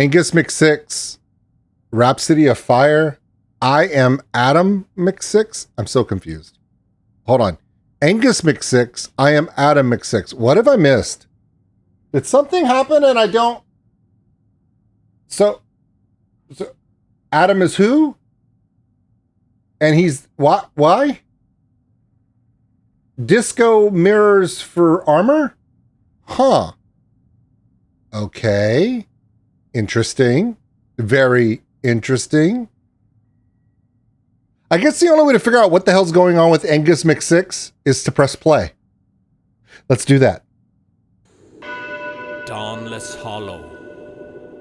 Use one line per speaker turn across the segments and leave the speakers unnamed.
Angus Mcsix, Rhapsody of Fire. I am Adam Mcsix. I'm so confused. Hold on. Angus Mcsix. I am Adam Mcsix. What have I missed? Did something happen and I don't? So Adam is who? And he's what? Why? Disco mirrors for armor? Huh. Okay. Interesting. Very interesting. I guess the only way to figure out what the hell's going on with Angus Mcsix is to press play. Let's do that.
Dawnless Hollow.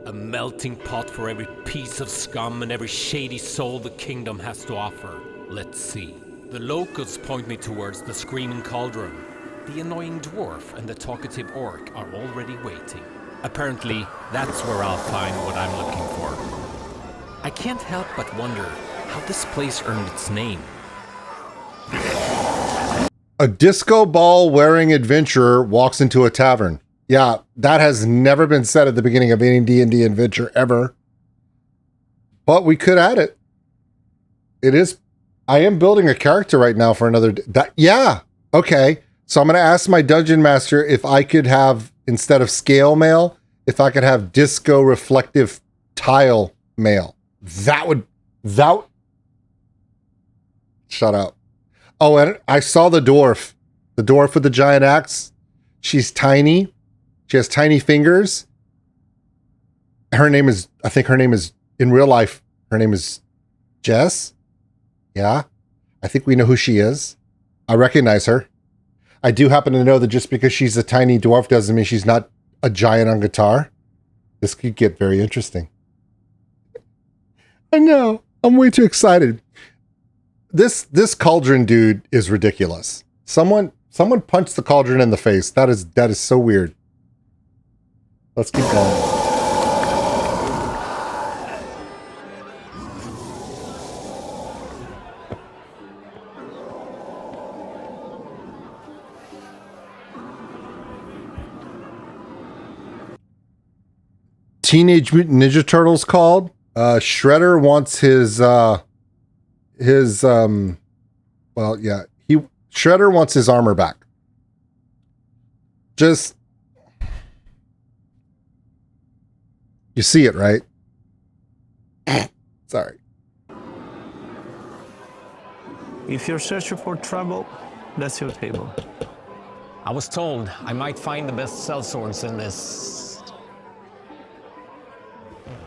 A melting pot for every piece of scum and every shady soul the kingdom has to offer. Let's see. The locals point me towards the screaming Cauldron. The annoying dwarf and the talkative orc are already waiting. Apparently, that's where I'll find what I'm looking for. I can't help but wonder how this place earned its name.
A disco ball wearing adventurer walks into a tavern. Yeah, that has never been said at the beginning of any D&D adventure ever. But we could add it. It is. I am building a character right now for another. Yeah. Okay. So I'm going to ask my dungeon master if I could have, instead of scale mail, if I could have disco reflective tile mail. That. Shut up. Oh, and I saw the dwarf. The dwarf with the giant axe. She's tiny. She has tiny fingers. I think her name is, in real life, her name is Jess. Yeah. I think we know who she is. I recognize her. I do happen to know that just because she's a tiny dwarf doesn't mean she's not a giant on guitar. This could get very interesting. I know. I'm way too excited. This Cauldron dude is ridiculous. Someone punched the Cauldron in the face. That is so weird. Let's keep going. Teenage Mutant Ninja Turtles called. Shredder wants Shredder wants his armor back. Just, you see it, right? Sorry.
If you're searching for trouble, that's your table.
I was told I might find the best sellswords in this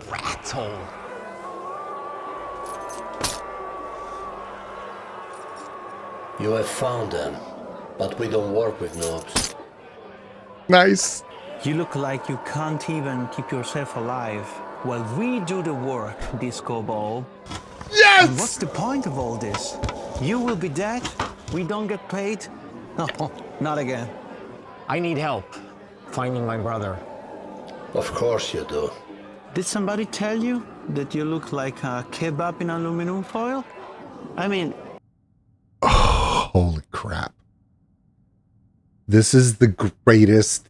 rat hole.
You have found them, but we don't work with noobs.
Nice.
You look like you can't even keep yourself alive while we do the work, Disco Ball.
Yes!
And what's the point of all this? You will be dead, we don't get paid? No, not again.
I need help finding my brother.
Of course you do.
Did somebody tell you that you look like a kebab in aluminum foil? I mean...
Holy crap. This is the greatest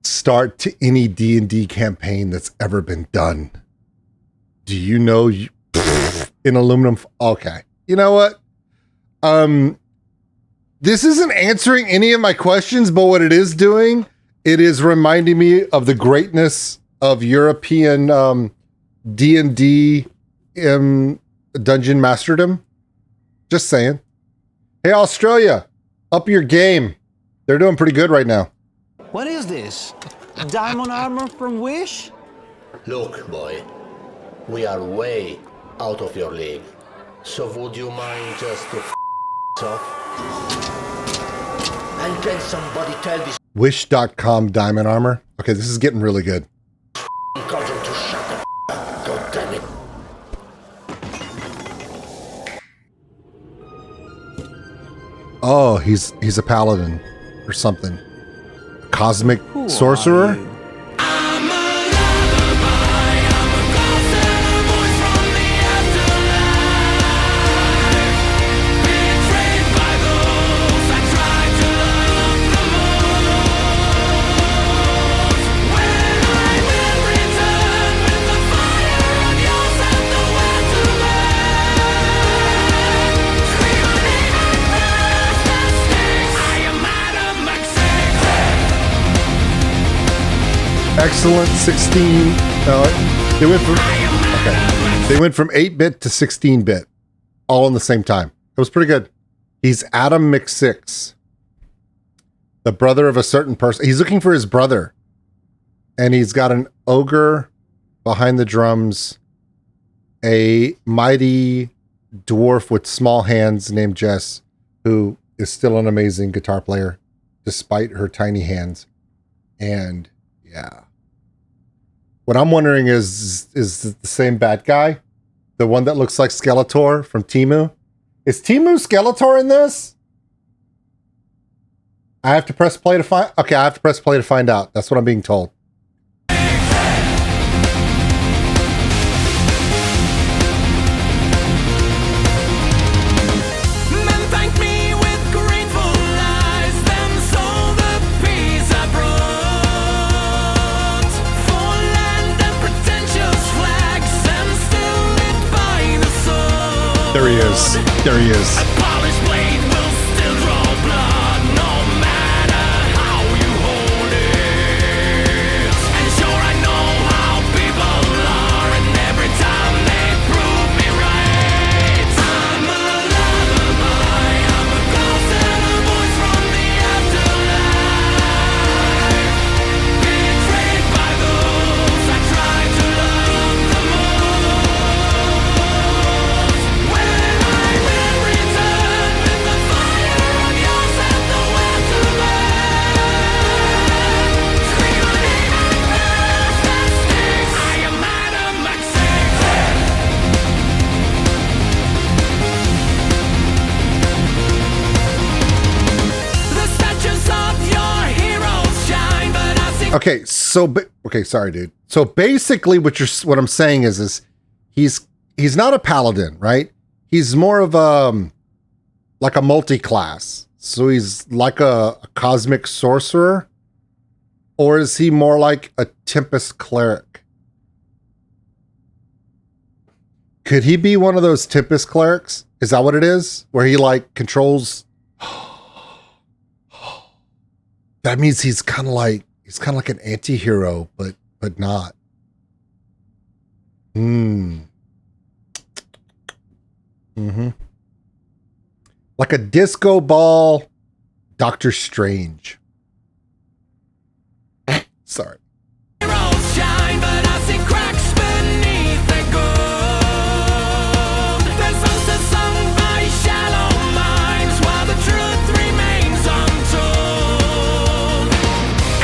start to any D&D campaign that's ever been done. Do you know in aluminum? Okay. You know what? This isn't answering any of my questions, but what it is doing, it is reminding me of the greatness of European D&D dungeon masterdom. Just saying. Hey, Australia, up your game. They're doing pretty good right now.
What is this? Diamond armor from Wish?
Look, boy, we are way out of your league. So would you mind just to off? And can somebody tell this
Wish.com diamond armor. Okay, this is getting really good.
Cauldron to shut the up? God damn it.
Oh, he's a paladin or something. A cosmic sorcerer? excellent 16. They went from They went from 8-bit to 16-bit, all in the same time. It was pretty good. He's Angus Mcsix, the brother of a certain person. He's looking for his brother, and he's got an ogre behind the drums, a mighty dwarf with small hands named Jess, who is still an amazing guitar player despite her tiny hands. And yeah, what I'm wondering is the same bad guy, the one that looks like Skeletor from Temu? Is Temu Skeletor in this? I have to press play to find. Okay, I have to press play to find out. That's what I'm being told. There he is. There he is.
A polished blade will still draw blood, no matter how you hold it. And sure, I know how people are, and every time they prove me right. I'm a lullaby, I'm a ghost and a voice from the afterlife. Betrayed by those I try to love the most.
Okay, sorry, dude. So basically, what I'm saying is he's not a paladin, right? He's more of like a multi-class. So he's like a cosmic sorcerer, or is he more like a Tempest cleric? Could he be one of those Tempest clerics? Is that what it is? Where he like controls? That means he's kind of like an anti-hero, but not. Like a disco ball Doctor Strange. Sorry.
Heroes shine, but I see cracks beneath their gold. Their songs are sung by shallow minds, while the truth remains untold.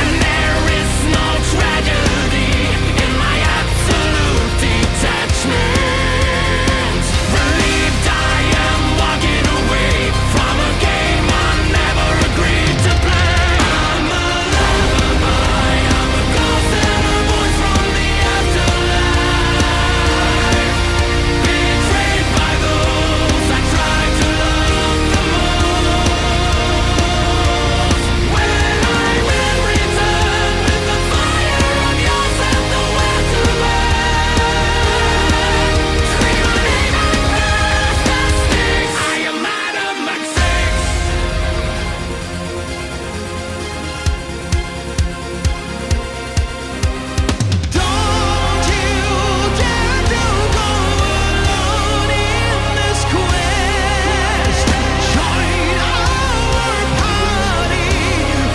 And there is no tragedy in my absolute detachment. Relieved I am walking away from a game I never agreed to play. I'm a lullaby, I'm a ghost and a voice from the afterlife. Betrayed by those I tried to love the most. When I will return with the fire of yours and the will to burn. Screaming and past the sticks, I am Angus Mcsix. Don't you dare to go alone in this quest. Join our party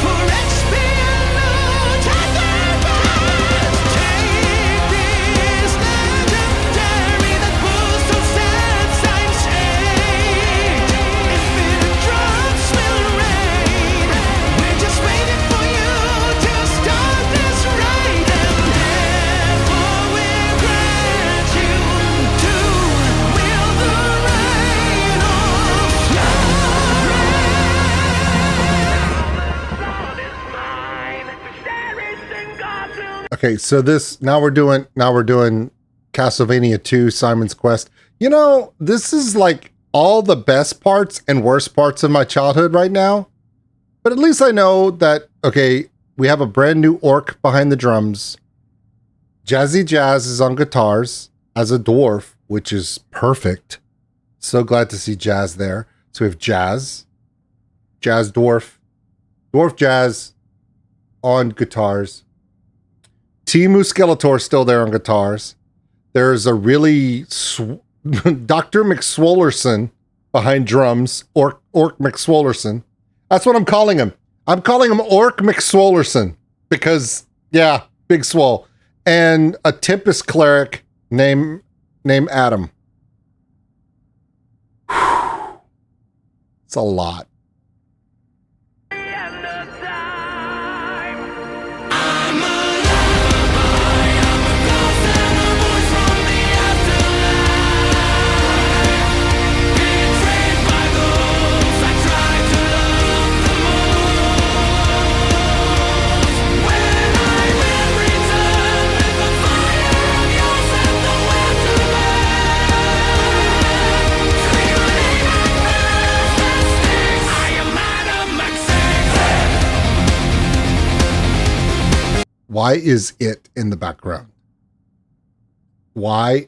for espionage at their best. Take this legendary that pulls to Sandstine's aid. Infinite drops will rain. We're just waiting for you to start this raid, and therefore we'll grant you to wield the reign of
Okay, so now we're doing Castlevania 2 Simon's Quest. You know, this is like all the best parts and worst parts of my childhood right now. But at least I know that, okay, we have a brand new orc behind the drums. Jazzy Jazz is on guitars as a dwarf, which is perfect. So glad to see Jazz there. So we have Jazz Dwarf, Dwarf Jazz on guitars. Teemu Skeletor still there on guitars. There's a really Dr. McSwollerson behind drums, Orc McSwollerson. That's what I'm calling him. I'm calling him Orc McSwollerson because, yeah, big swole. And a Tempest cleric named Adam. Whew. It's a lot. Why is it in the background? Why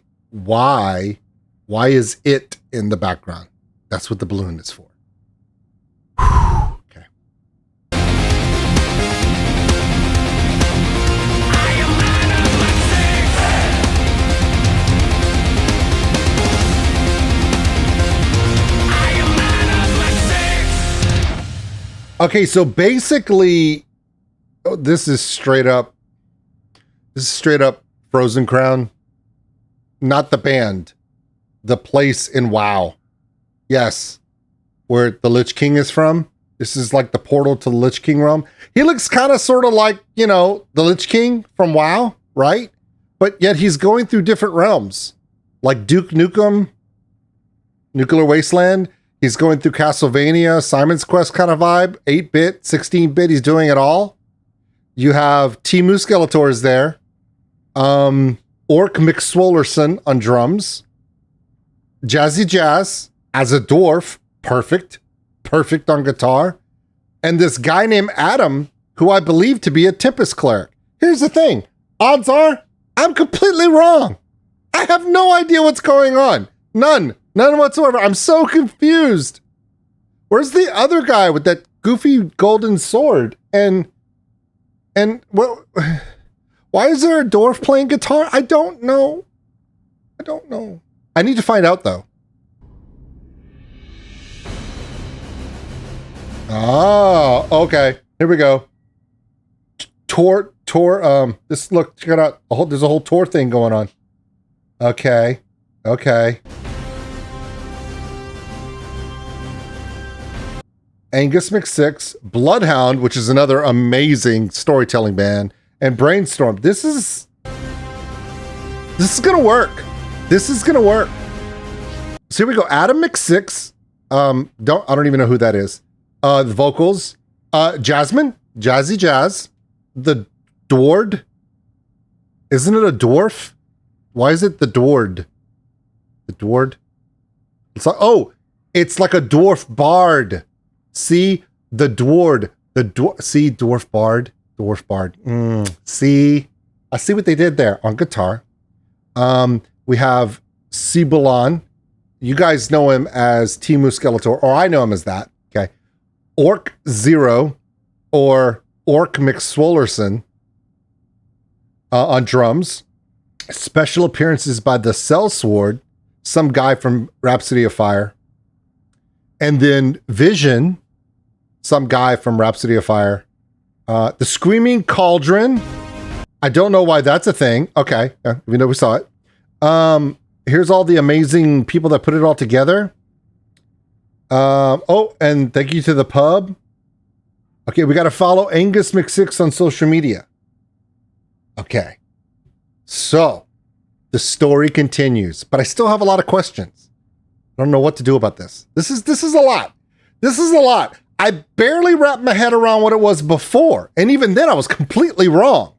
is it in the background? That's what the balloon is for. Whew. Okay. Okay, so basically, this is straight up Frozen Crown. Not the band. The place in WoW. Yes. Where the Lich King is from. This is like the portal to the Lich King realm. He looks kind of sort of like, you know, the Lich King from WoW, right? But yet he's going through different realms. Like Duke Nukem, Nuclear Wasteland. He's going through Castlevania, Simon's Quest kind of vibe. 8-bit, 16-bit, he's doing it all. You have Teemu Skeletor is there. Orc McSwollerson on drums. Jazzy Jazz as a dwarf. Perfect on guitar. And this guy named Adam, who I believe to be a Tempest cleric. Here's the thing. Odds are, I'm completely wrong. I have no idea what's going on. None whatsoever. I'm so confused. Where's the other guy with that goofy golden sword? And what? Why is there a dwarf playing guitar? I don't know. I need to find out though. Oh, okay. Here we go. Tor. This look. Check it out. There's a whole Tor thing going on. Okay. Angus Mcsix, Bloodhound, which is another amazing storytelling band, and Brainstorm. This is gonna work. So here we go. Adam Mcsix. I don't even know who that is. The vocals. Jasmin, Jazzy Jazz. The Dward. Isn't it a dwarf? Why is it the Dward? The Dward. It's like, it's like a dwarf bard. See the Dward. See dwarf bard. See, I see what they did there on guitar. We have Seebulon. You guys know him as Teemu Skeletor, or I know him as that. Okay. Orc Zero, or Orc McSwollerson on drums. Special appearances by the Swellsword, some guy from Rhapsody of Fire. And then Vision, some guy from Rhapsody of Fire. The Screaming Cauldron. I don't know why that's a thing. Okay, we know we saw it. Here's all the amazing people that put it all together. And thank you to the pub. Okay, we got to follow Angus Mcsix on social media. Okay. So, the story continues, but I still have a lot of questions. I don't know what to do about this. This is a lot. I barely wrapped my head around what it was before, and even then I was completely wrong.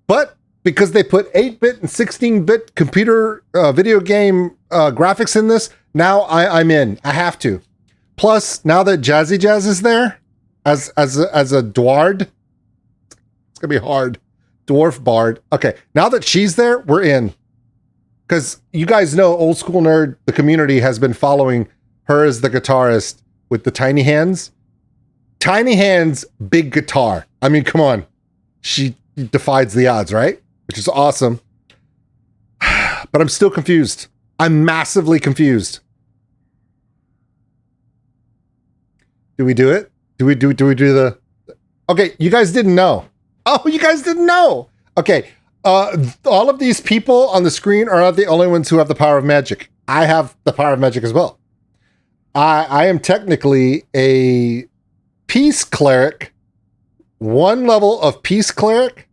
But because they put 8-bit and 16-bit computer video game graphics in this, now I'm in. I have to. Plus, now that Jazzy Jazz is there as a dward, it's gonna be hard. Dwarf bard. Okay, now that she's there, we're in. Because you guys know, Old School Nerd, the community has been following her as the guitarist with the tiny hands. Tiny hands, big guitar. I mean, come on. She defies the odds, right? Which is awesome. But I'm still confused. I'm massively confused. Do we do it? Do we do the... Okay, you guys didn't know. Oh, you guys didn't know. Okay, all of these people on the screen are not the only ones who have the power of magic. I have the power of magic as well. I am technically a peace cleric, 1 level of peace cleric,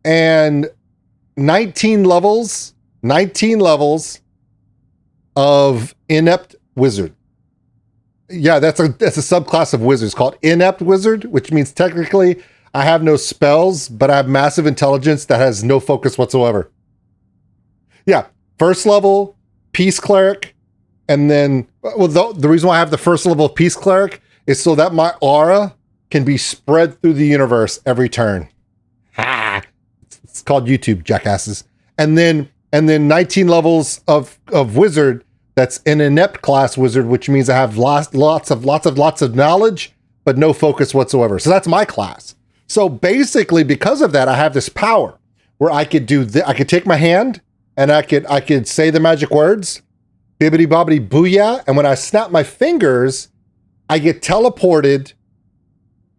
and 19 levels of inept wizard. Yeah, that's a subclass of wizards called inept wizard, which means technically I have no spells, but I have massive intelligence that has no focus whatsoever. Yeah, first level peace cleric. And then, well, the reason why I have the first level of Peace Cleric is so that my aura can be spread through the universe every turn. Ha! It's called YouTube, jackasses. And then 19 levels of Wizard. That's an inept class Wizard, which means I have lots of knowledge, but no focus whatsoever. So that's my class. So basically, because of that, I have this power where I could do I could take my hand and I could say the magic words. Bibbidi bobbidi booyah, and when I snap my fingers, I get teleported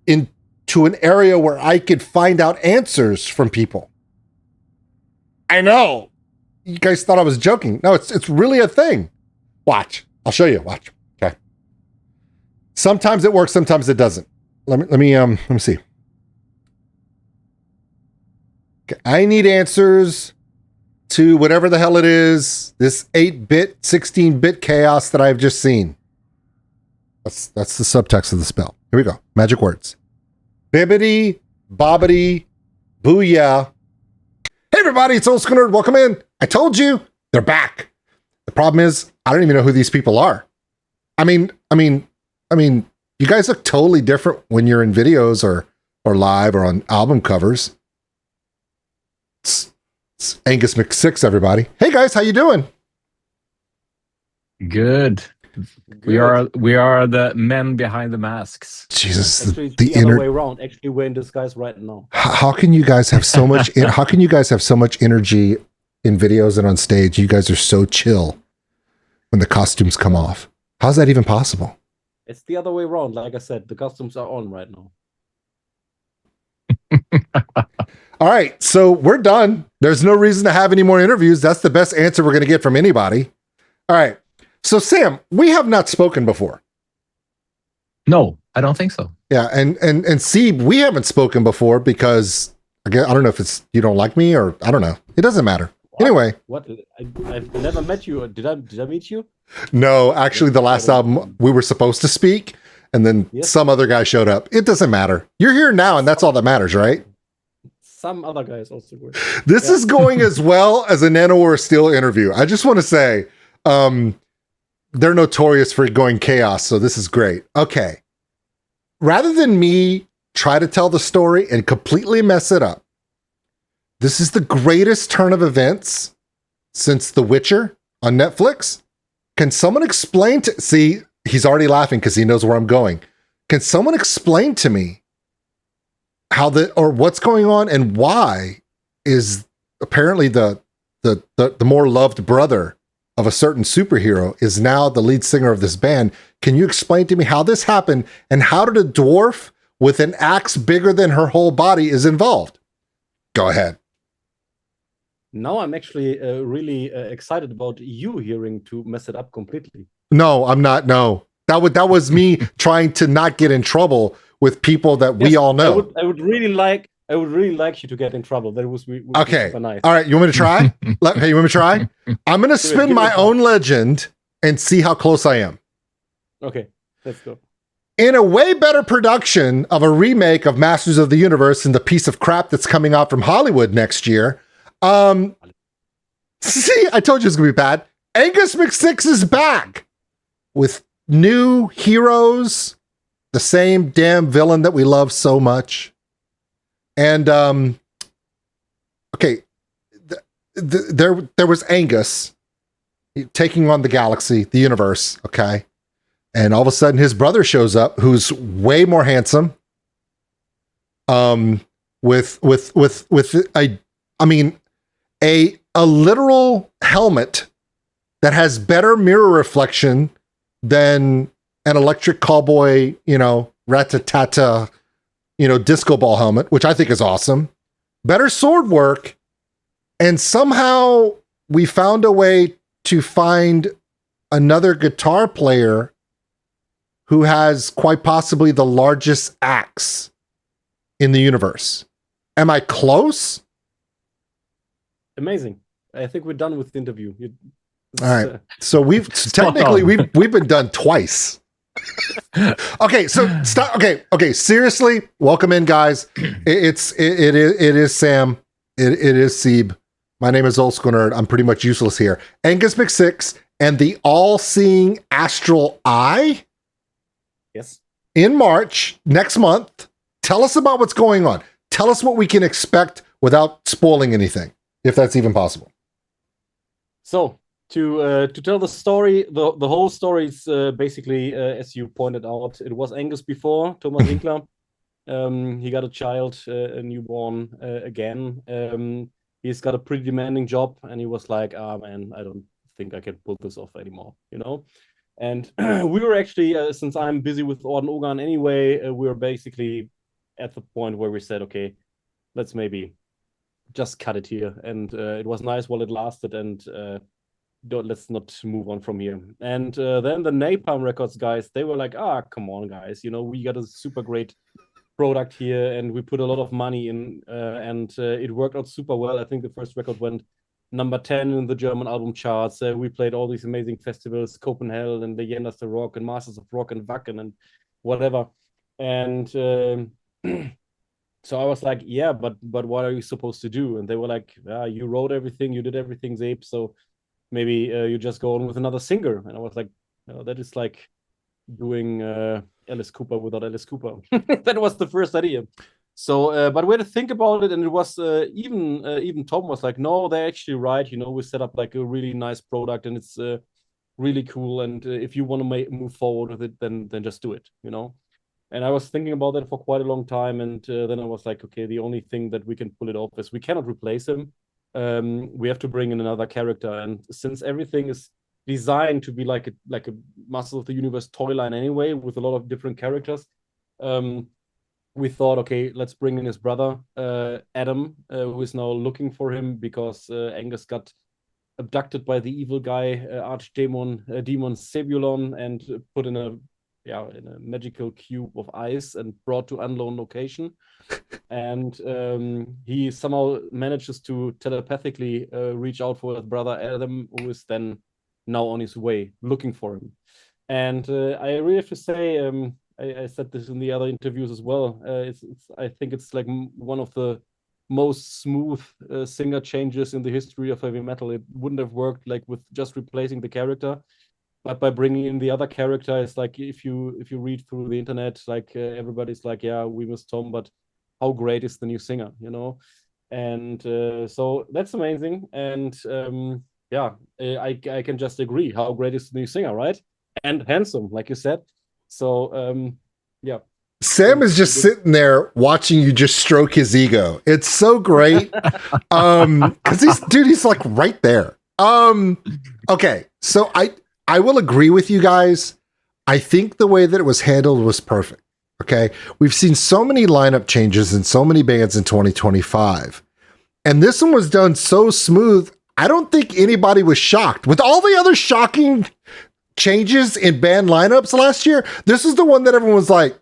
into an area where I could find out answers from people. I know. You guys thought I was joking. No, it's really a thing. Watch. I'll show you. Watch. Okay. Sometimes it works, sometimes it doesn't. Let me see. Okay. I need answers to whatever the hell it is, this 8-bit, 16-bit chaos that I've just seen. That's the subtext of the spell. Here we go. Magic words. Bibbidi, bobbidi, booyah. Hey everybody, it's Oldskulenerd. Welcome in. I told you, they're back. The problem is, I don't even know who these people are. I mean, you guys look totally different when you're in videos or live or on album covers. It's Angus Mcsix, everybody. Hey guys, how you doing?
Good. We are the men behind the masks.
Jesus,
Actually,
the
other way around. Actually, we're in disguise right now.
How can you guys have so much? How can you guys have so much energy in videos and on stage? You guys are so chill when the costumes come off. How's that even possible?
It's the other way around. Like I said, the costumes are on right now.
All right, so we're done. There's no reason to have any more interviews. That's the best answer we're going to get from anybody. All right. So Sam, we have not spoken before.
No, I don't think so.
Yeah, and Seeb, we haven't spoken before because I don't know if it's you don't like me or I don't know. It doesn't matter.
What?
Anyway.
What? I've never met you. Did I meet you?
No, actually the last album we were supposed to speak and then some other guy showed up. It doesn't matter. You're here now and that's all that matters, right?
Some other guy is also good.
This is going as well as a Nano or a Steel interview. I just want to say, they're notorious for going chaos, so this is great. Okay. Rather than me try to tell the story and completely mess it up, this is the greatest turn of events since The Witcher on Netflix. Can someone explain to... See, he's already laughing because he knows where I'm going. Can someone explain to me how or what's going on and why is apparently the more loved brother of a certain superhero is now the lead singer of this band? Can you explain to me how this happened and how did a dwarf with an axe bigger than her whole body is involved? Go ahead.
Now I'm actually really excited about you hearing to mess it up completely.
No, I'm not. No, that was me trying to not get in trouble with people that we all know.
I would really like you to get in trouble. That would
okay.
Be super nice.
All right, you want me to try? Hey, you want me to try? I'm going to spin my own legend and see how close I am.
Okay, let's go.
In a way better production of a remake of Masters of the Universe and the piece of crap that's coming out from Hollywood next year. See, I told you it's going to be bad. Angus Mcsix is back with new heroes, the same damn villain that we love so much. And, okay, there was Angus taking on the galaxy, the universe, okay? And all of a sudden his brother shows up, who's way more handsome, with a literal helmet that has better mirror reflection than an electric cowboy, rat-a-tat-ta, disco ball helmet, which I think is awesome. Better sword work, and somehow we found a way to find another guitar player who has quite possibly the largest axe in the universe. Am I close?
Amazing. I think we're done with the interview.
All right. So we've been done twice. Okay, so stop. Okay. Seriously, welcome in, guys. It is Sam. It is Seeb. My name is Oldskulenerd. I'm pretty much useless here. Angus Mcsix and the all-seeing Astral Eye.
Yes.
In March next month. Tell us about what's going on. Tell us what we can expect without spoiling anything, if that's even possible.
So to tell the story, the whole story is basically as you pointed out. It was Angus before Thomas Winkler. He got a child, a newborn again. He's got a pretty demanding job, and he was like, man, I don't think I can pull this off anymore, And we were actually, since I'm busy with Orden Ogan anyway, we were basically at the point where we said, okay, let's maybe just cut it here. And it was nice while it lasted, and let's not move on from here. And then the Napalm Records guys, they were like, come on, guys, we got a super great product here, and we put a lot of money in, and it worked out super well. I think the first record went number 10 in the German album charts. We played all these amazing festivals, Copenhagen and the Leyendas de Rock and Masters of Rock and Wacken and whatever. And so I was like, yeah, but what are you supposed to do? And they were like, you wrote everything, you did everything, Zape, so maybe you just go on with another singer. And I was like, that is like doing Alice Cooper without Alice Cooper. That was the first idea. So, but we had to think about it, and it was even Tom was like, no, they're actually right. We set up like a really nice product, and it's really cool. And if you want to move forward with it, then just do it. And I was thinking about that for quite a long time, and then I was like, okay, the only thing that we can pull it off is we cannot replace him. We have to bring in another character, and since everything is designed to be like a Masters of the Universe toy line anyway, with a lot of different characters, we thought, okay, let's bring in his brother, Adam, who is now looking for him because Angus got abducted by the evil guy, demon Seebulon, and put in a magical cube of ice and brought to unknown location. And he somehow manages to telepathically reach out for his brother Adam, who is then now on his way looking for him. And I really have to say, I said this in the other interviews as well. I think it's like one of the most smooth singer changes in the history of heavy metal. It wouldn't have worked like with just replacing the character, but by bringing in the other character, it's like if you read through the internet, like everybody's like, yeah, we miss Tom, but how great is the new singer, And so that's amazing. And I can just agree. How great is the new singer, right? And handsome, like you said. So, yeah.
Sam is just sitting there watching you just stroke his ego. It's so great. Because he's like right there. Okay. So I will agree with you guys. I think the way that it was handled was perfect. Okay. We've seen so many lineup changes in so many bands in 2025. And this one was done so smooth. I don't think anybody was shocked. With all the other shocking changes in band lineups last year, this is the one that everyone was like,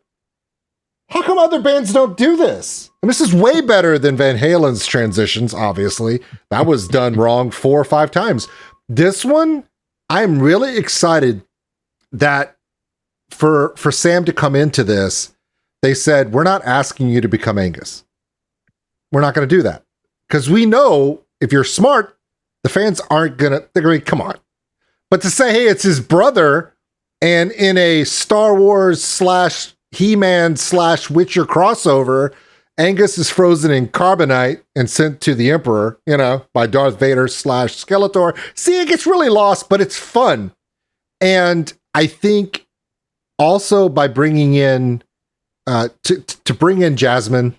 how come other bands don't do this? And this is way better than Van Halen's transitions, obviously. That was done wrong 4 or 5 times. This one, I'm really excited that for Sam to come into this, they said, we're not asking you to become Angus. We're not going to do that. Because we know if you're smart, the fans aren't going to, they're going to, come on. But to say, hey, it's his brother, and in a Star Wars / He-Man / Witcher crossover, Angus is frozen in carbonite and sent to the Emperor, by Darth Vader / Skeletor. See, it gets really lost, but it's fun. And I think also by bringing in, to bring in Jasmin,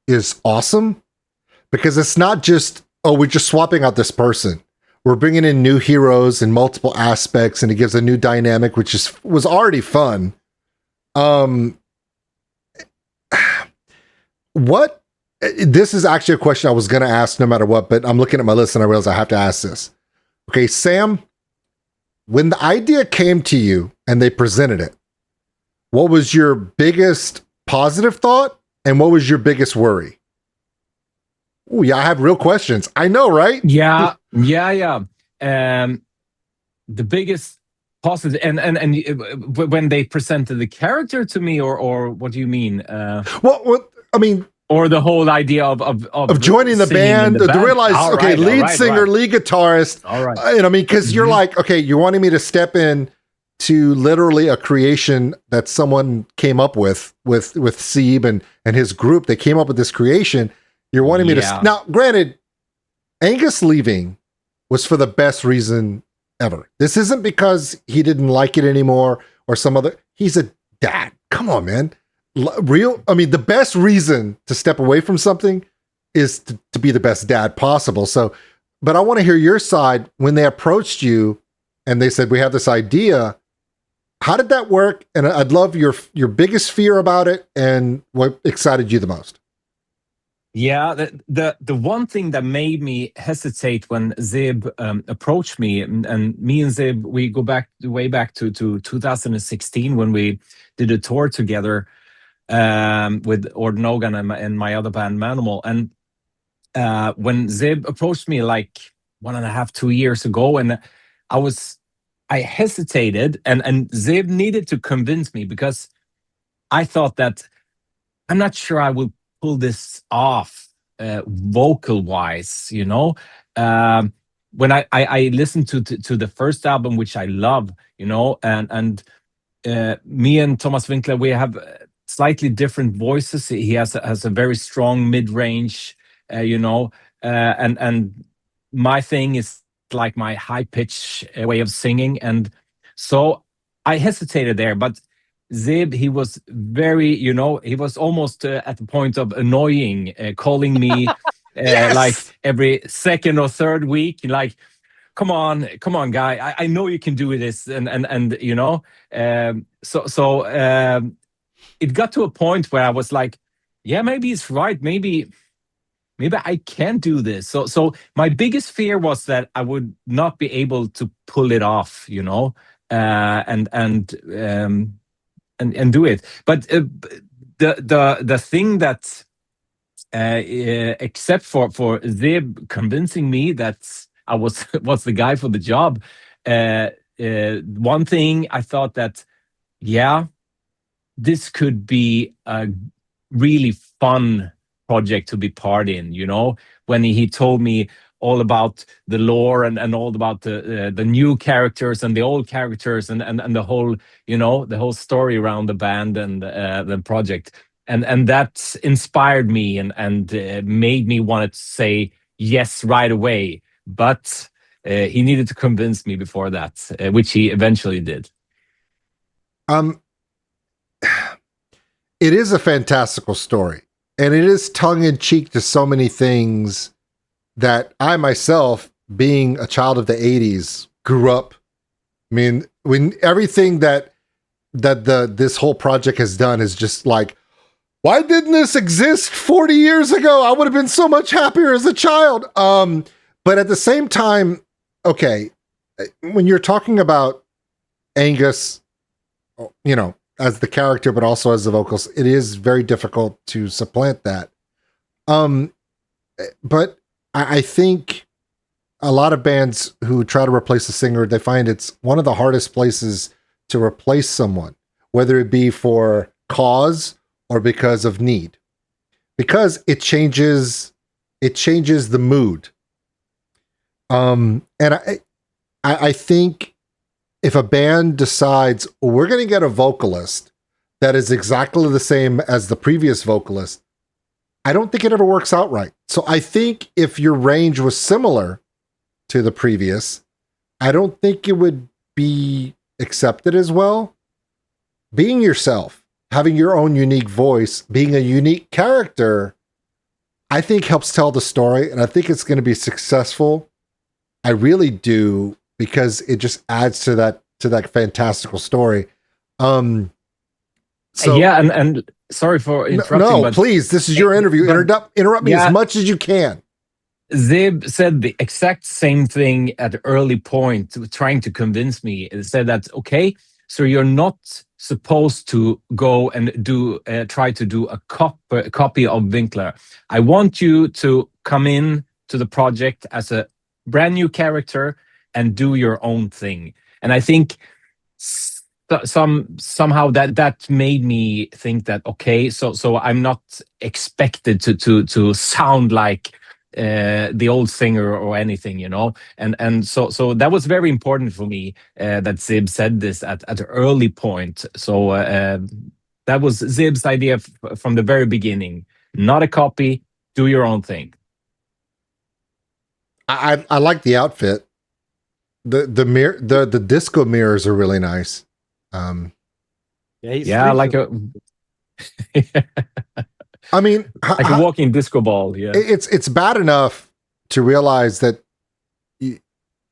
is awesome, because it's not just, oh, we're just swapping out this person. We're bringing in new heroes in multiple aspects, and it gives a new dynamic, which was already fun. What? This is actually a question I was going to ask no matter what, but I'm looking at my list and I realize I have to ask this. Okay, Sam, when the idea came to you and they presented it, what was your biggest positive thought and what was your biggest worry? Oh, yeah, I have real questions. I know, right?
Yeah. The biggest positive, and when they presented the character to me, or what do you mean?
What I mean,
or the whole idea of
joining the band, to realize,
all
okay,
right,
lead
all right,
singer,
right.
lead guitarist.
All right.
And I mean, because you're like, okay, you're wanting me to step in to literally a creation that someone came up with Seeb and his group. They came up with this creation. You're wanting me to now. Granted, Angus leaving was for the best reason ever. This isn't because he didn't like it anymore or some other. He's a dad. Come on, man. I mean, the best reason to step away from something is to be the best dad possible. So, but I want to hear your side when they approached you and they said, we have this idea. How did that work? And I'd love your biggest fear about it and what excited you the most.
Yeah, the one thing that made me hesitate when Zeb approached me, and me and Zeb, we go way back to 2016 when we did a tour together with Ordnogan and my other band Manimal. And when Zeb approached me like 1.5, 2 years ago, and I hesitated, and Zeb needed to convince me, because I thought that I'm not sure I will pull this off vocal wise, you know. When I listened to the first album, which I love, you know, and me and Thomas Winkler, we have slightly different voices. He has a very strong mid-range, you know, and my thing is like my high pitch way of singing, and so I hesitated there. But Zeb, he was very, you know, he was almost at the point of annoying, calling me
Yes!
like every second or third week, like, come on, guy, I know you can do this, and you know, so it got to a point where I was like, yeah, maybe it's right, maybe I can do this. So my biggest fear was that I would not be able to pull it off, you know, and do it. But the thing that except for Zeb convincing me that I was the guy for the job, one thing I thought that, yeah, this could be a really fun project to be part in, you know, when he told me all about the lore and all about the new characters and the old characters and the whole, you know, the whole story around the band and the project, and that inspired me and made me want to say yes right away. But he needed to convince me before that, which he eventually did.
It is a fantastical story, and it is tongue-in-cheek to so many things that I myself, being a child of the 80s, grew up. I mean, when everything that this whole project has done is just like, why didn't this exist 40 years ago? I would have been so much happier as a child. But at the same time, okay, when you're talking about Angus, you know, as the character, but also as the vocals, it is very difficult to supplant that. But I think a lot of bands who try to replace a singer, they find it's one of the hardest places to replace someone, whether it be for cause or because of need, because it changes the mood. And I think if a band decides, we're going to get a vocalist that is exactly the same as the previous vocalist, I don't think it ever works out right. So I think if your range was similar to the previous, I don't think it would be accepted as well. Being yourself, having your own unique voice, being a unique character, I think helps tell the story, and I think it's going to be successful. I really do, because it just adds to that fantastical story. So
yeah, and sorry for interrupting.
No, please, this is your interview. Interrupt me as much as you can.
Zib said the exact same thing at the early point, trying to convince me. It said that, okay, so you're not supposed to go and try to do a copy of Winkler. I want you to come in to the project as a brand new character and do your own thing. And I think somehow that made me think that, okay, so I'm not expected to sound like the old singer or anything, and so that was very important for me, that Zib said this at an early point. So that was Zib's idea from the very beginning. Not a copy, do your own thing.
I like the outfit. The mirror, the disco mirrors are really nice.
Like a
I mean,
like a walking disco ball. Yeah,
it's bad enough to realize that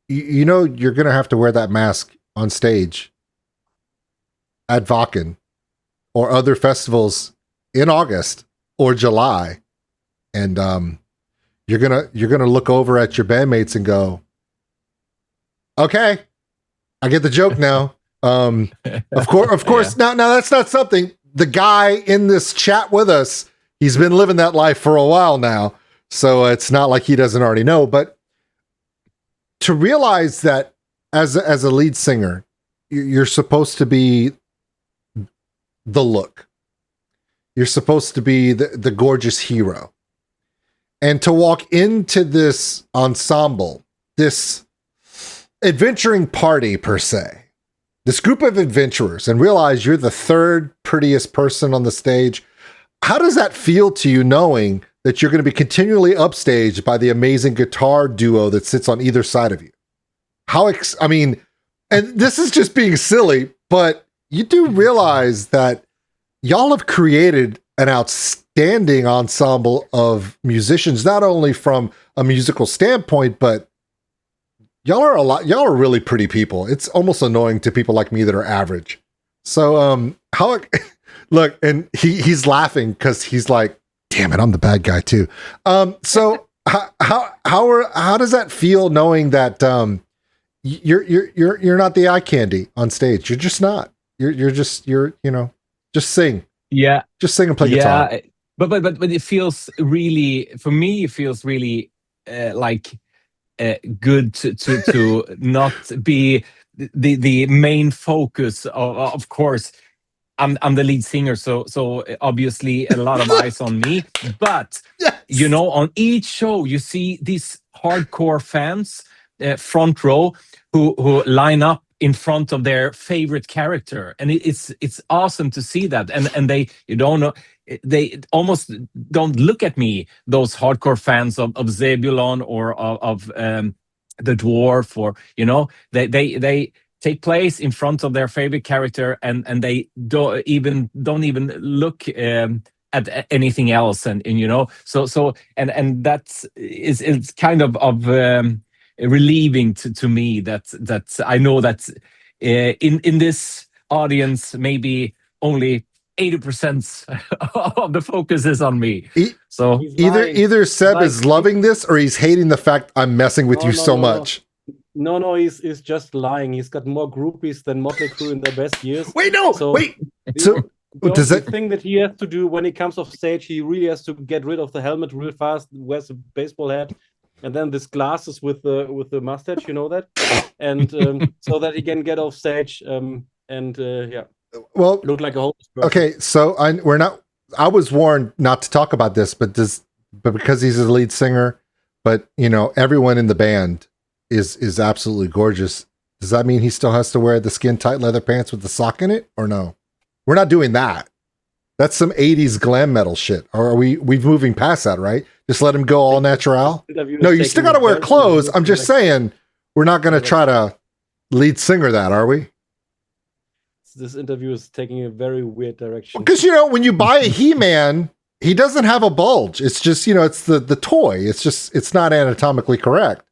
you're gonna have to wear that mask on stage at Wacken or other festivals in August or July, and you're gonna look over at your bandmates and go, "Okay, I get the joke now." Of course. Now that's not something the guy in this chat with us. He's been living that life for a while now, so it's not like he doesn't already know. But to realize that as a lead singer, you're supposed to be the look. You're supposed to be the gorgeous hero, and to walk into this ensemble, this adventuring party per se, this group of adventurers, and realize you're the third prettiest person on the stage. How does that feel to you, knowing that you're going to be continually upstaged by the amazing guitar duo that sits on either side of you? And this is just being silly, but you do realize that y'all have created an outstanding ensemble of musicians, not only from a musical standpoint, but y'all are really pretty people. It's almost annoying to people like me that are average. So, look, and he's laughing because he's like, damn it, I'm the bad guy too. So how does that feel, knowing that you're not the eye candy on stage? You're just not. You're just sing.
Yeah.
Just sing and play guitar.
Yeah. But it feels really, for me, it feels really like good to not be the main focus. Of course, I'm the lead singer, so obviously a lot of eyes on me. But
yes.
On each show you see these hardcore fans, front row, who line up in front of their favorite character, and it's awesome to see that. And they almost don't look at me, those hardcore fans of Seebulon or of the Dwarf, or they take place in front of their favorite character, and they don't even look at anything else, and so that's it's kind of relieving to me that I know that in this audience maybe only 80% of the focus is on me. So
either Seb is loving this, or he's hating the fact I'm messing with you so much.
No, he's just lying. He's got more groupies than Motley Crue in their best years.
Does that
thing that he has to do when he comes off stage? He really has to get rid of the helmet real fast, wears a baseball hat, and then these glasses with the mustache, and so that he can get off stage
well,
look like a whole person.
Okay, so I was warned not to talk about this, but because he's the lead singer, but everyone in the band is absolutely gorgeous. Does that mean he still has to wear the skin tight leather pants with the sock in it, or no? We're not doing that. That's some 80s glam metal shit. Or are we're moving past that, right? Just let him go all natural. No, you still got to wear clothes. I'm just saying, we're not going to try to lead singer that, are we?
this interview is taking a very weird direction.
Because, you know, when you buy a He-Man, he doesn't have a bulge. It's just, you know, it's the toy. It's just, it's not anatomically correct.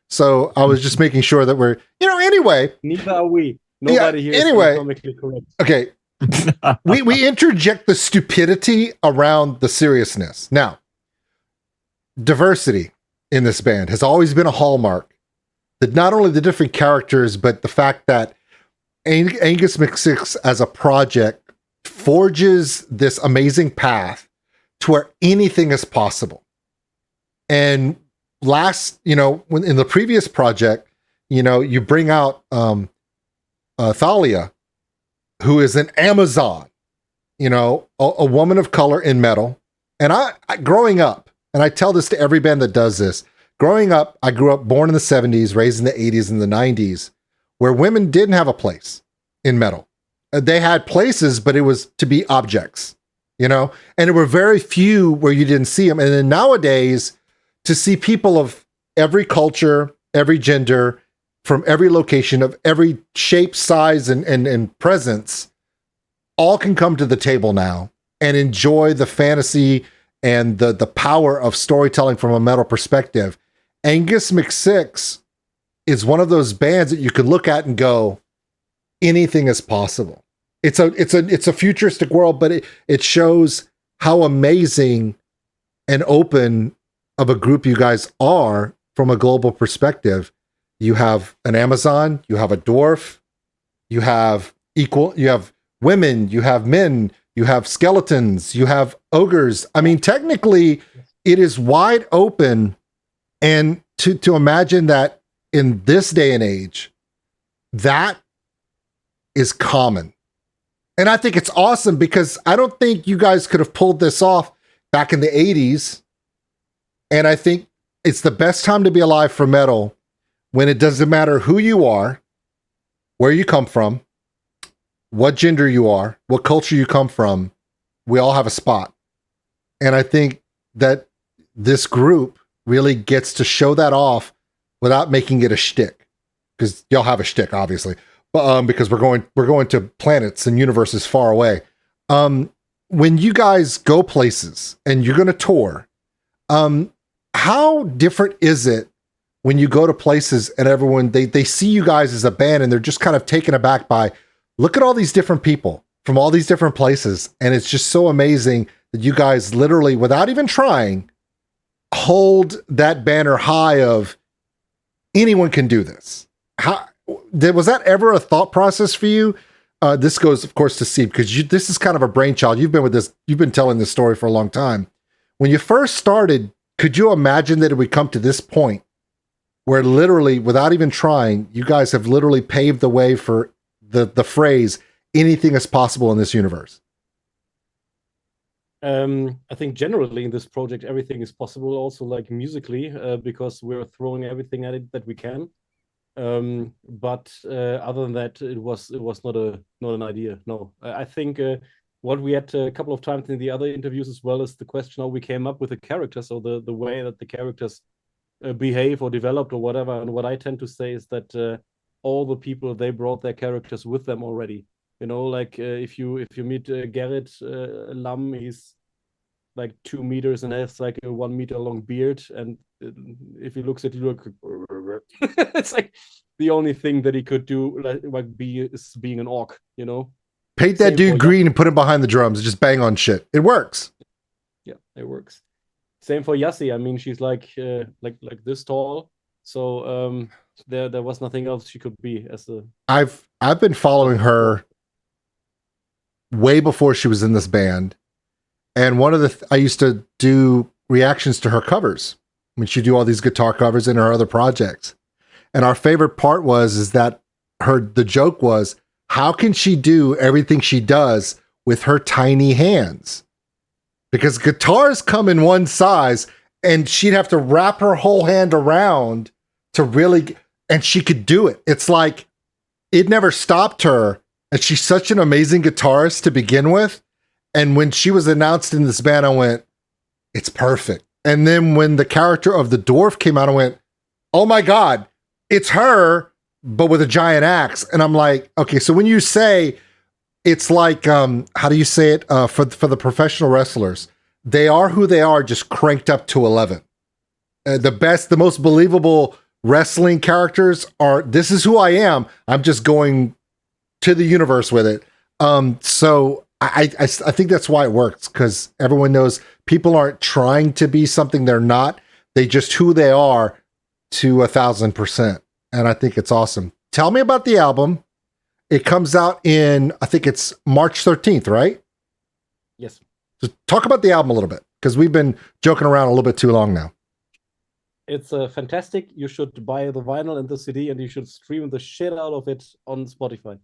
So I was just making sure that we're, you know, anyway.
Neither are we. Nobody here is anatomically correct.
Okay. we interject the stupidity around the seriousness. Now, diversity in this band has always been a hallmark. That not only the different characters, but the fact that Angus Mcsix as a project forges this amazing path to where anything is possible. And you know, when in the previous project, you know, you bring out Thalia, who is an Amazon, you know, a woman of color in metal. And I growing up, and I tell this to every band that does this, growing up, I grew up born in the 70s, raised in the 80s and the 90s, where women didn't have a place in metal. They had places, but it was to be objects, you know, and there were very few where you didn't see them. And then nowadays, to see people of every culture, every gender, from every location, of every shape, size, and presence, all can come to the table now and enjoy the fantasy and the power of storytelling from a metal perspective. Angus Mcsix is one of those bands that you could look at and go, anything is possible. It's a futuristic world, but it shows how amazing and open of a group you guys are from a global perspective. You have an Amazon, you have a dwarf, you have women, you have men, you have skeletons, you have ogres. I mean, technically, it is wide open. And to imagine that in this day and age, that is common. And I think it's awesome because I don't think you guys could have pulled this off back in the 80s. And I think it's the best time to be alive for metal, when it doesn't matter who you are, where you come from, what gender you are, what culture you come from, we all have a spot. And I think that this group really gets to show that off without making it a shtick. Because y'all have a shtick, obviously. But because we're going to planets and universes far away. When you guys go places and you're going to tour, how different is it when you go to places and everyone, they see you guys as a band and they're just kind of taken aback by, look at all these different people from all these different places. And it's just so amazing that you guys literally, without even trying, hold that banner high of anyone can do this. Was that ever a thought process for you? This goes, of course, to Seeb, because this is kind of a brainchild. You've been telling this story for a long time. When you first started, could you imagine that it would come to this point where literally, without even trying, you guys have literally paved the way for the phrase, anything is possible in this universe?
I think generally in this project, everything is possible, also like musically, because we're throwing everything at it that we can. But other than that, it was not an idea. No, I think what we had a couple of times in the other interviews as well is the question how we came up with the characters, so the way that the characters behave or developed or whatever. And what I tend to say is that all the people, they brought their characters with them already. You know, like if you meet Gerit, Lamm, he's like 2 meters and has like a 1 meter long beard, and if he looks at you, it's like the only thing that he could do is being an orc, you know.
Paint that dude green and put him behind the drums, just bang on shit. It works.
Yeah, it works. Same for Yassi. I mean, she's like this tall, so there was nothing else she could be as a.
I've been following her way before she was in this band, and one of the I used to do reactions to her covers when she'd do all these guitar covers in her other projects, and our favorite part is that the joke was, how can she do everything she does with her tiny hands? Because guitars come in one size and she'd have to wrap her whole hand around to really, and she could do it. It's like, it never stopped her. And she's such an amazing guitarist to begin with. And when she was announced in this band, I went, it's perfect. And then when the character of the Dwarf came out, I went, oh my God, it's her, but with a giant axe. And I'm like, okay, so when you say it's like how do you say it for the professional wrestlers? They are who they are, just cranked up to 11. The most believable wrestling characters are. This is who I am. I'm just going to the universe with it. So I think that's why it works, because everyone knows people aren't trying to be something they're not. They just who they are to 1,000%. And I think it's awesome. Tell me about the album. It comes out in, I think it's March 13th, right?
Yes.
So talk about the album a little bit, because we've been joking around a little bit too long now.
It's fantastic. You should buy the vinyl and the CD, and you should stream the shit out of it on Spotify.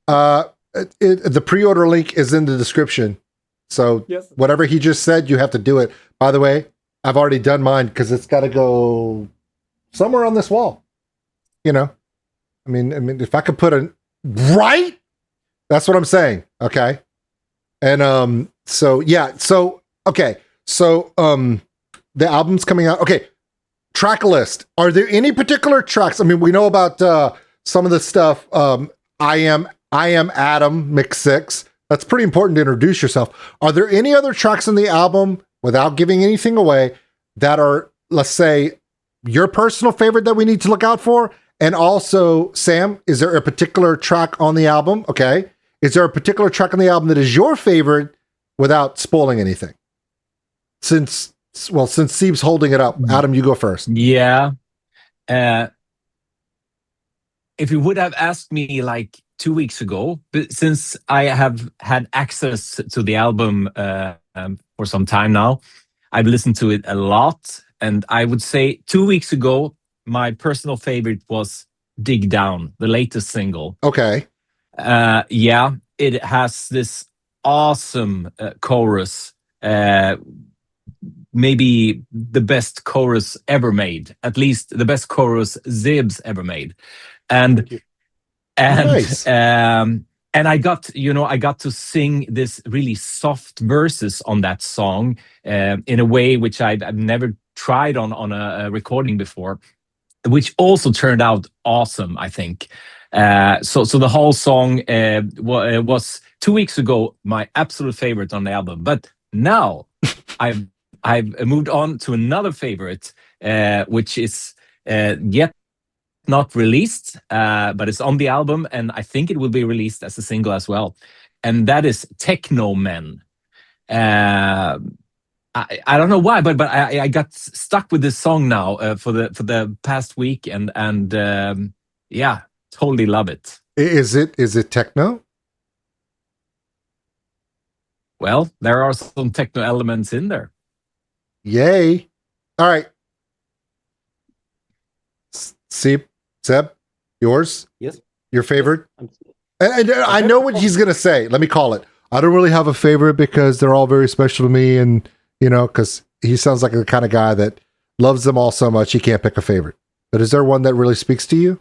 The pre-order link is in the description. So
Yes.
whatever he just said, you have to do it. By the way, I've already done mine because it's got to go somewhere on this wall. You know, I mean, if I could put a right, that's what I'm saying. Okay. And so yeah, so okay, so the album's coming out. Okay, track list. Are there any particular tracks? I mean, we know about some of the stuff. I am Adam Mcsix. That's pretty important to introduce yourself. Are there any other tracks on the album, without giving anything away, that are, let's say, your personal favorite that we need to look out for? And also, Sam, is there a particular track on the album? Okay. Is there a particular track on the album that is your favorite without spoiling anything? Since Seeb's holding it up, Adam, you go first.
Yeah. If you would have asked me like 2 weeks ago, but since I have had access to the album for some time now, I've listened to it a lot. And I would say 2 weeks ago, my personal favorite was Dig Down, the latest single.
Okay.
Yeah, it has this awesome chorus. Maybe the best chorus ever made, at least the best chorus Zeeb's ever made. And
Nice.
and I got to sing this really soft verses on that song in a way which I've never tried on a recording before, which also turned out awesome, I think. So the whole song was 2 weeks ago my absolute favorite on the album, but now I've moved on to another favorite, which is yet not released, but it's on the album, and I think it will be released as a single as well. And that is Techno Men. I don't know why, but I got stuck with this song now for the past week, and yeah, totally love it.
Is it techno?
Well, there are some techno elements in there.
Yay. All right. Seb, yours?
Yes.
Your favorite?
I'm-
And I know what he's going to say. Let me call it. I don't really have a favorite because they're all very special to me. And, because he sounds like the kind of guy that loves them all so much he can't pick a favorite. But is there one that really speaks to you?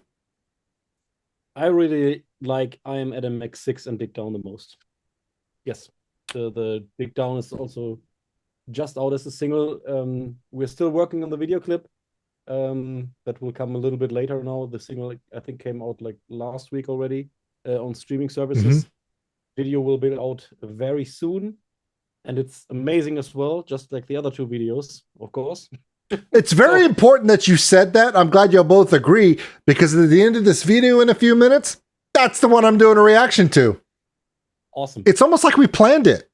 I really like I Am Adam Mcsix and Dig Down the most. Yes. The Dig Down is also just out as a single. We're still working on the video clip. That will come a little bit later now. The single, I think, came out like last week already on streaming services. Video will be out very soon. And it's amazing as well, just like the other two videos, of course.
It's very important that you said that. I'm glad you'll both agree, because at the end of this video in a few minutes, that's the one I'm doing a reaction to.
Awesome.
It's almost like we planned it.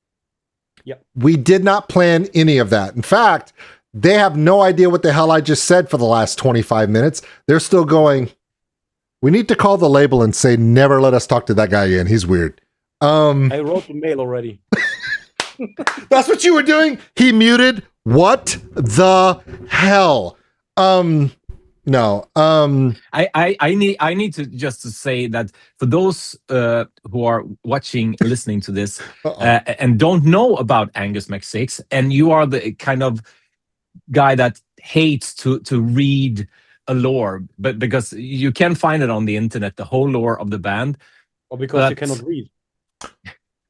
Yeah.
We did not plan any of that. In fact, they have no idea what the hell I just said for the last 25 minutes. They're still going, we need to call the label and say, never let us talk to that guy again. He's weird.
I wrote the mail already.
That's what you were doing? He muted? What the hell? No.
I need to just to say that for those who are watching, listening to this, and don't know about Angus Mcsix, and you are the kind of guy that hates to read a lore, but because you can find it on the internet, the whole lore of the band,
Or because you cannot read.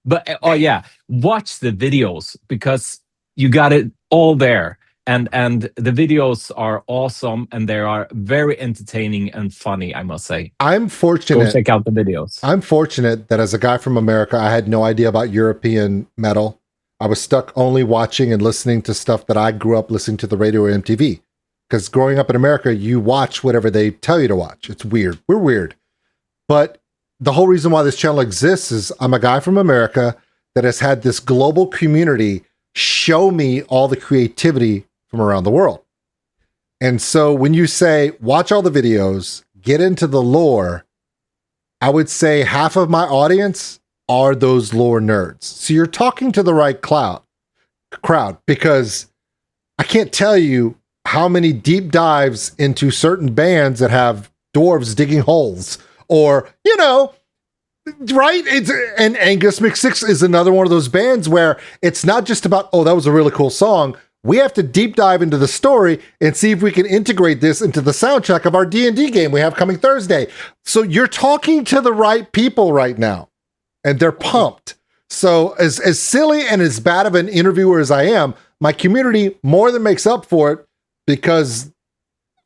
But oh yeah, watch the videos because you got it all there. and the videos are awesome, and they are very entertaining and funny, I must say.
I'm
Go
fortunate.
check out the videos.
I'm fortunate that as a guy from America, I had no idea about European metal. I was stuck only watching and listening to stuff that I grew up listening to the radio or MTV. Because growing up in America, you watch whatever they tell you to watch. It's weird. We're weird. But the whole reason why this channel exists is I'm a guy from America that has had this global community show me all the creativity from around the world. And so when you say, watch all the videos, get into the lore, I would say half of my audience are those lore nerds. So you're talking to the right crowd, because I can't tell you how many deep dives into certain bands that have dwarves digging holes, or, you know, right? And Angus Mcsix is another one of those bands where it's not just about, oh, that was a really cool song. We have to deep dive into the story and see if we can integrate this into the soundtrack of our D&D game we have coming Thursday. So you're talking to the right people right now, and they're pumped. So as silly and as bad of an interviewer as I am, my community more than makes up for it, because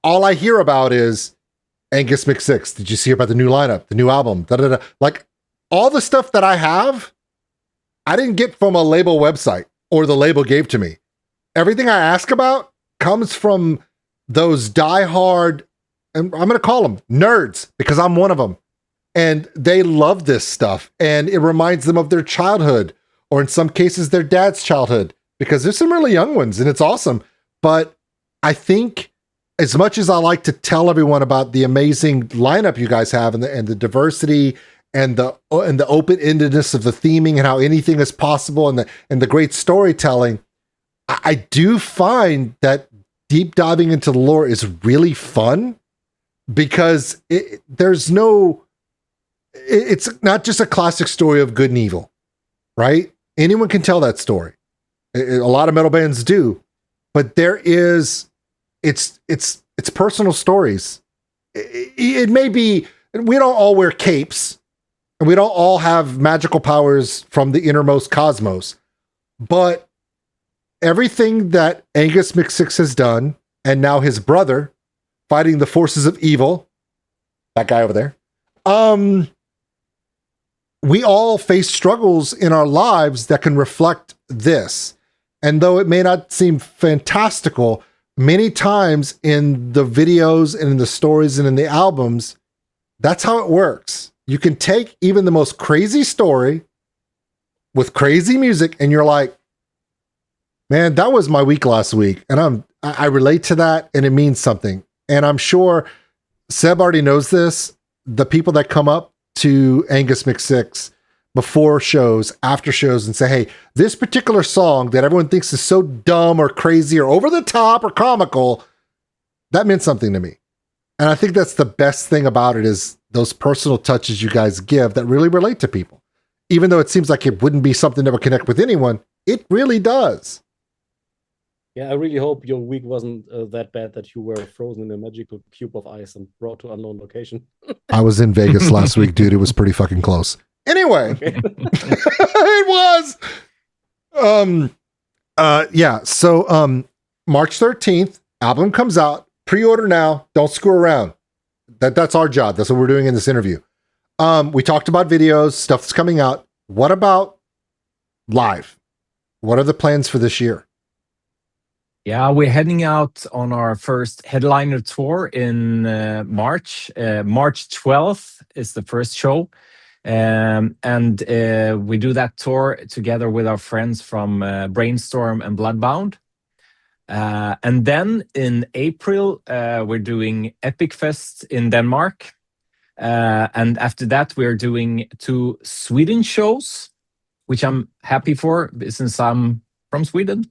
all I hear about is Angus Mcsix. Did you see about the new lineup, the new album? Like all the stuff that I have, I didn't get from a label website or the label gave to me. Everything I ask about comes from those diehard, and I'm going to call them nerds because I'm one of them. And they love this stuff, and it reminds them of their childhood, or in some cases their dad's childhood, because there's some really young ones and it's awesome. But I think as much as I like to tell everyone about the amazing lineup you guys have, and the diversity and the open-endedness of the theming and how anything is possible, and the great storytelling, I do find that deep diving into the lore is really fun, because it's not just a classic story of good and evil, right? Anyone can tell that story. A lot of metal bands do, but it's personal stories. It may be, we don't all wear capes, and we don't all have magical powers from the innermost cosmos, but everything that Angus Mcsix has done, and now his brother fighting the forces of evil, that guy over there, we all face struggles in our lives that can reflect this. And though it may not seem fantastical, many times in the videos and in the stories and in the albums, that's how it works. You can take even the most crazy story with crazy music, and you're like, man, that was my week last week. And I relate to that, and it means something. And I'm sure Seb already knows this. The people that come up to Angus Mcsix before shows, after shows, and say, hey, this particular song that everyone thinks is so dumb or crazy or over the top or comical, that meant something to me. And I think that's the best thing about it, is those personal touches you guys give that really relate to people. Even though it seems like it wouldn't be something that would connect with anyone, it really does.
Yeah, I really hope your week wasn't that bad that you were frozen in a magical cube of ice and brought to unknown location.
I was in Vegas last week, dude. It was pretty fucking close. Anyway, it was. Yeah. So, March 13th, album comes out. Pre-order now. Don't screw around. That's our job. That's what we're doing in this interview. We talked about videos, stuff that's coming out. What about live? What are the plans for this year?
Yeah, we're heading out on our first headliner tour in March. March 12th is the first show. And we do that tour together with our friends from Brainstorm and Bloodbound. And then in April, we're doing Epic Fest in Denmark. And after that, we're doing 2 Sweden shows, which I'm happy for since I'm from Sweden.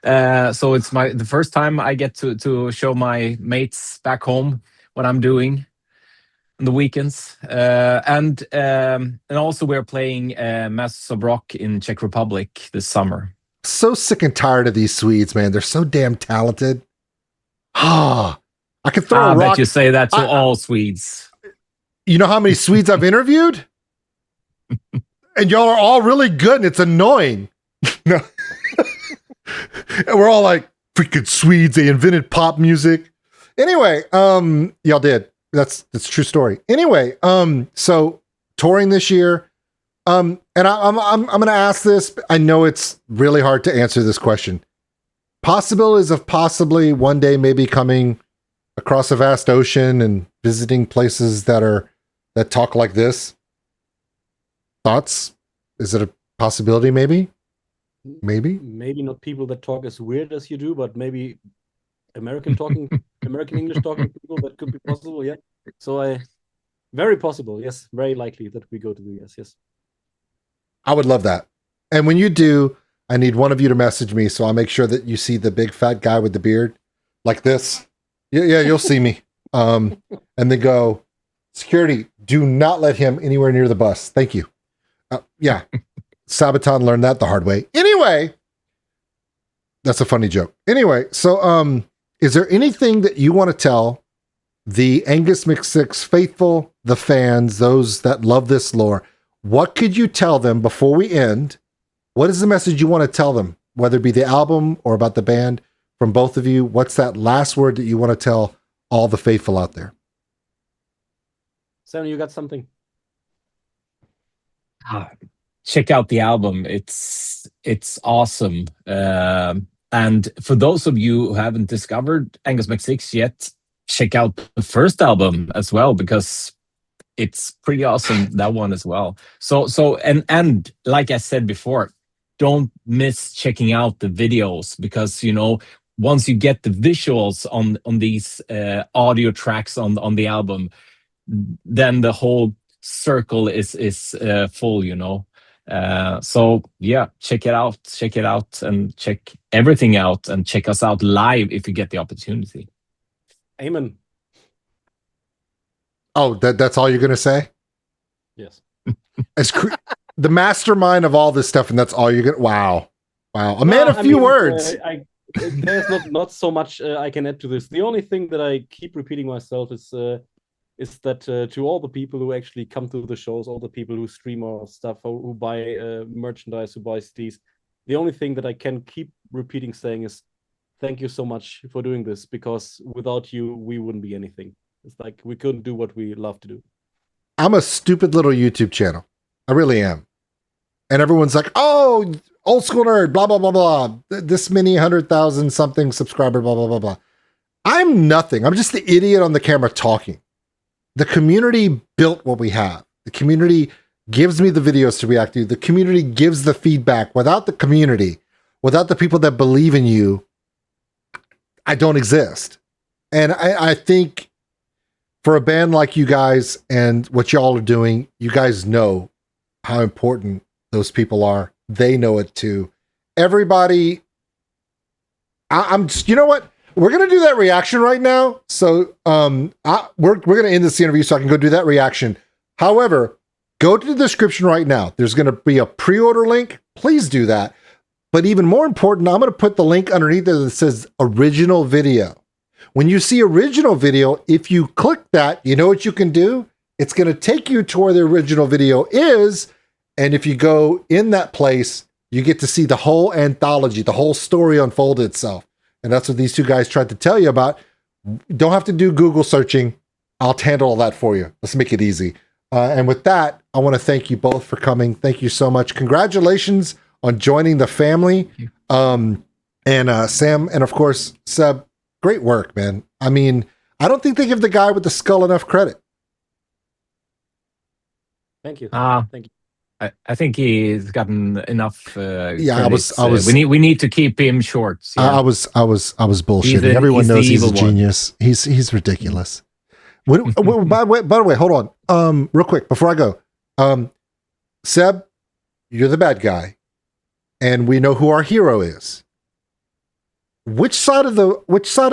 So it's the first time I get to show my mates back home what I'm doing on the weekends. And also we're playing Masters of Rock in Czech Republic this summer.
So sick and tired of these Swedes, man. They're so damn talented. I could throw a rock.
I bet you say that to all Swedes.
You know how many Swedes I've interviewed? And y'all are all really good, and it's annoying. No. And we're all like, freaking Swedes, they invented pop music. Anyway, y'all did. That's a true story. Anyway, so touring this year, and I'm gonna ask this. I know it's really hard to answer this question. Possibilities of possibly one day maybe coming across a vast ocean and visiting places that talk like this. Thoughts? Is it a possibility? Maybe
Not people that talk as weird as you do, but maybe American English talking people. That could be possible. Yeah. So very possible. Yes. Very likely that we go to the US. Yes.
I would love that. And when you do, I need one of you to message me so I'll make sure that you see the big fat guy with the beard like this. Yeah, you'll see me. And then go, security, do not let him anywhere near the bus. Thank you. Yeah. Sabaton learned that the hard way. Anyway, that's a funny joke. Anyway, so is there anything that you want to tell the Angus Mcsix faithful, the fans, those that love this lore? What could you tell them before we end? What is the message you want to tell them, whether it be the album or about the band? From both of you, what's that last word that you want to tell all the faithful out there?
Sam, you got something?
Check out the album. It's awesome. And for those of you who haven't discovered Angus Mcsix yet, check out the first album as well, because it's pretty awesome, that one as well. So and like I said before, don't miss checking out the videos, because once you get the visuals on these audio tracks on the album, then the whole circle is full. So yeah, check it out, and check everything out, and check us out live if you get the opportunity.
Amen.
Oh, that's all you're gonna say?
Yes.
As the mastermind of all this stuff, and that's all you're gonna. Wow. A man of few words.
There's not so much I can add to this. The only thing that I keep repeating myself is that to all the people who actually come to the shows, all the people who stream our stuff, who buy merchandise, who buy CDs, the only thing that I can keep repeating saying is thank you so much for doing this, because without you, we wouldn't be anything. It's like we couldn't do what we love to do.
I'm a stupid little YouTube channel. I really am. And everyone's like, oh, old school nerd, blah, blah, blah, blah. This many 100,000 something subscriber, blah, blah, blah, blah. I'm nothing. I'm just the idiot on the camera talking. The community built what we have. The community gives me the videos to react to. The community gives the feedback. Without the community, without the people that believe in you, I don't exist. And I think for a band like you guys and what y'all are doing, you guys know how important those people are. They know it too. Everybody, I'm just, you know what? We're going to do that reaction right now. So we're going to end this interview so I can go do that reaction. However, go to the description right now. There's going to be a pre-order link. Please do that. But even more important, I'm going to put the link underneath there that says original video. When you see original video, if you click that, you know what you can do? It's going to take you to where the original video is. And if you go in that place, you get to see the whole anthology, the whole story unfold itself. And that's what these two guys tried to tell you about. Don't have to do Google searching. I'll handle all that for you. Let's make it easy. And with that, I want to thank you both for coming. Thank you so much. Congratulations on joining the family. And Sam, and of course, Seb, great work, man. I mean, I don't think they give the guy with the skull enough credit.
Thank you. Thank you.
I think he's gotten enough.
Yeah,
credits.
I was.
We need to keep him short. Yeah.
I was bullshitting. Everyone knows he's a genius. He's ridiculous. By the way, hold on. Real quick before I go, Seb, you're the bad guy, and we know who our hero is. Which side of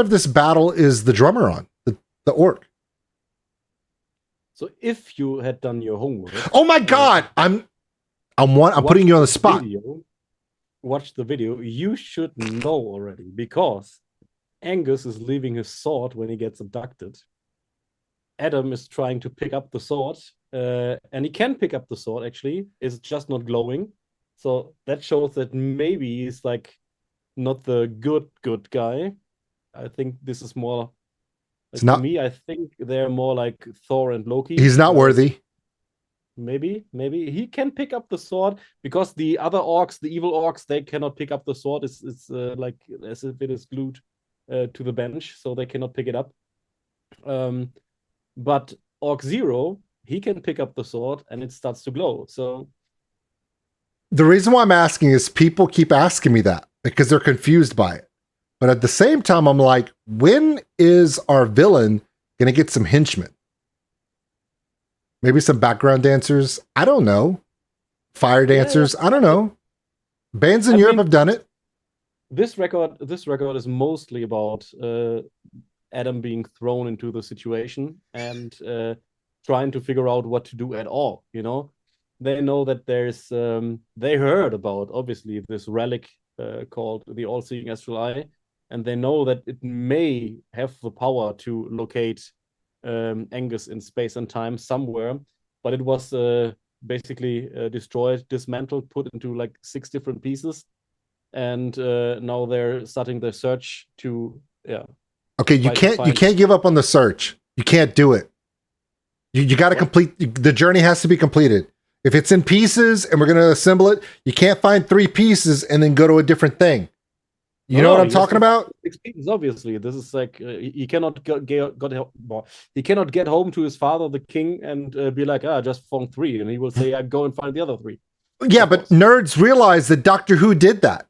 this battle is the drummer on? The orc.
So if you had done your homework.
Oh my God! I'm putting you on the spot.
Watch the video. You should know already, because Angus is leaving his sword when he gets abducted. Adam is trying to pick up the sword, and he can pick up the sword. Actually, it's just not glowing. So that shows that maybe he's like not the good guy. I think this is more.
It's
To
not.
me, I think they're more like Thor and Loki.
He's not worthy.
Maybe he can pick up the sword because the other orcs, the evil orcs, they cannot pick up the sword. It's like as if it is glued to the bench, so they cannot pick it up. But Orc Zero, he can pick up the sword and it starts to glow. So
The reason why I'm asking is people keep asking me that because they're confused by it. But at the same time, I'm like, when is our villain going to get some henchmen? Maybe some background dancers? I don't know. Fire dancers? I don't know. Bands in Europe have done it.
this record is mostly about Adam being thrown into the situation and trying to figure out what to do at all. You know, they know that there's they heard about obviously this relic called the All-Seeing Astral Eye, and they know that it may have the power to locate Angus in space and time somewhere, but it was basically destroyed, dismantled, put into like 6 different pieces, and now they're starting their search to
Okay, you can't give up on the search. You can't do it. You got to complete the journey. Has to be completed. If it's in pieces and we're going to assemble it, you can't find 3 pieces and then go to a different thing. You know what I'm talking about?
6 pieces, obviously. This is like he cannot he cannot get home to his father, the king, and be like, I just found 3, and he will say, go and find the other 3.
Yeah, but nerds realize that Doctor Who did that.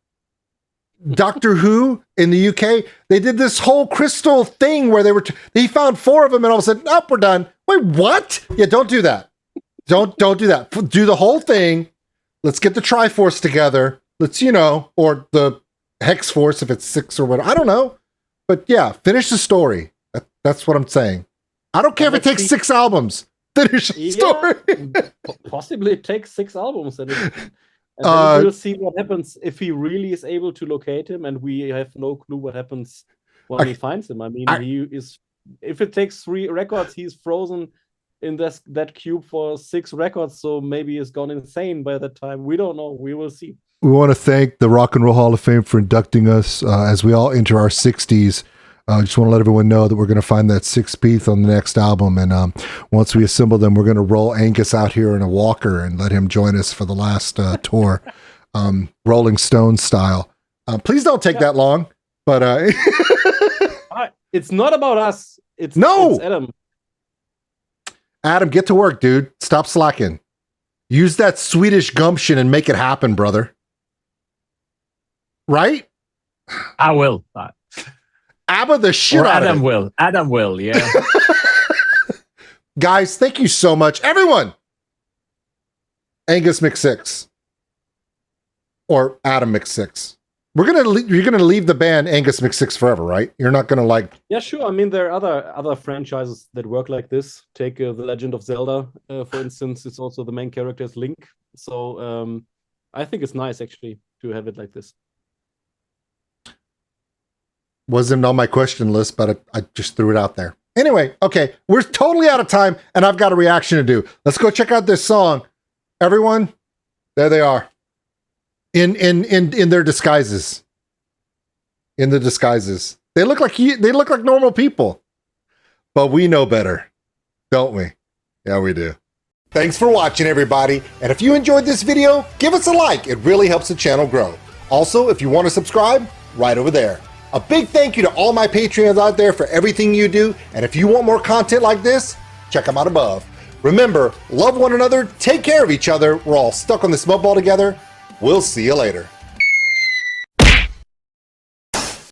Doctor Who in the UK, they did this whole crystal thing where he found 4 of them and all of a sudden, nope, we're done. Wait, what? Yeah, don't do that. Don't do that. Do the whole thing. Let's get the Triforce together. Let's, or the Hex Force if it's 6 or whatever. I don't know. But yeah, finish the story. That's what I'm saying. I don't care if it takes 6 albums. Finish the story.
Possibly it takes 6 albums, and then we'll see what happens if he really is able to locate him, and we have no clue what happens when he finds him. I mean, if it takes 3 records, he's frozen in that cube for 6 records, so maybe he's gone insane by that time. We don't know. We will see.
We want to thank the Rock and Roll Hall of Fame for inducting us as we all enter our 60s. I just want to let everyone know that we're going to find that 6th piece on the next album. And once we assemble them, we're going to roll Angus out here in a walker and let him join us for the last tour, Rolling Stones style. Please don't take that long. But
it's not about us. It's Adam.
Adam, get to work, dude. Stop slacking. Use that Swedish gumption and make it happen, brother. Right?
I will.
ABBA the shit
or
out
Adam
of it.
will. Adam will, yeah.
Guys, thank you so much. Everyone. Angus Mcsix. Or Adam Mcsix. You're gonna leave the band Angus Mcsix forever, right? You're not gonna like.
Yeah, sure. I mean, there are other franchises that work like this. Take The Legend of Zelda, for instance. It's also the main character is Link. So I think it's nice actually to have it like this.
Wasn't on my question list, but I just threw it out there. Anyway, okay, we're totally out of time, and I've got a reaction to do. Let's go check out this song. Everyone, there they are. In their disguises. In the disguises. They look like normal people. But we know better, don't we? Yeah, we do. Thanks for watching, everybody. And if you enjoyed this video, give us a like. It really helps the channel grow. Also, if you want to subscribe, right over there. A big thank you to all my Patreons out there for everything you do. And if you want more content like this, check them out above. Remember, love one another, take care of each other. We're all stuck on this mud ball together. We'll see you later.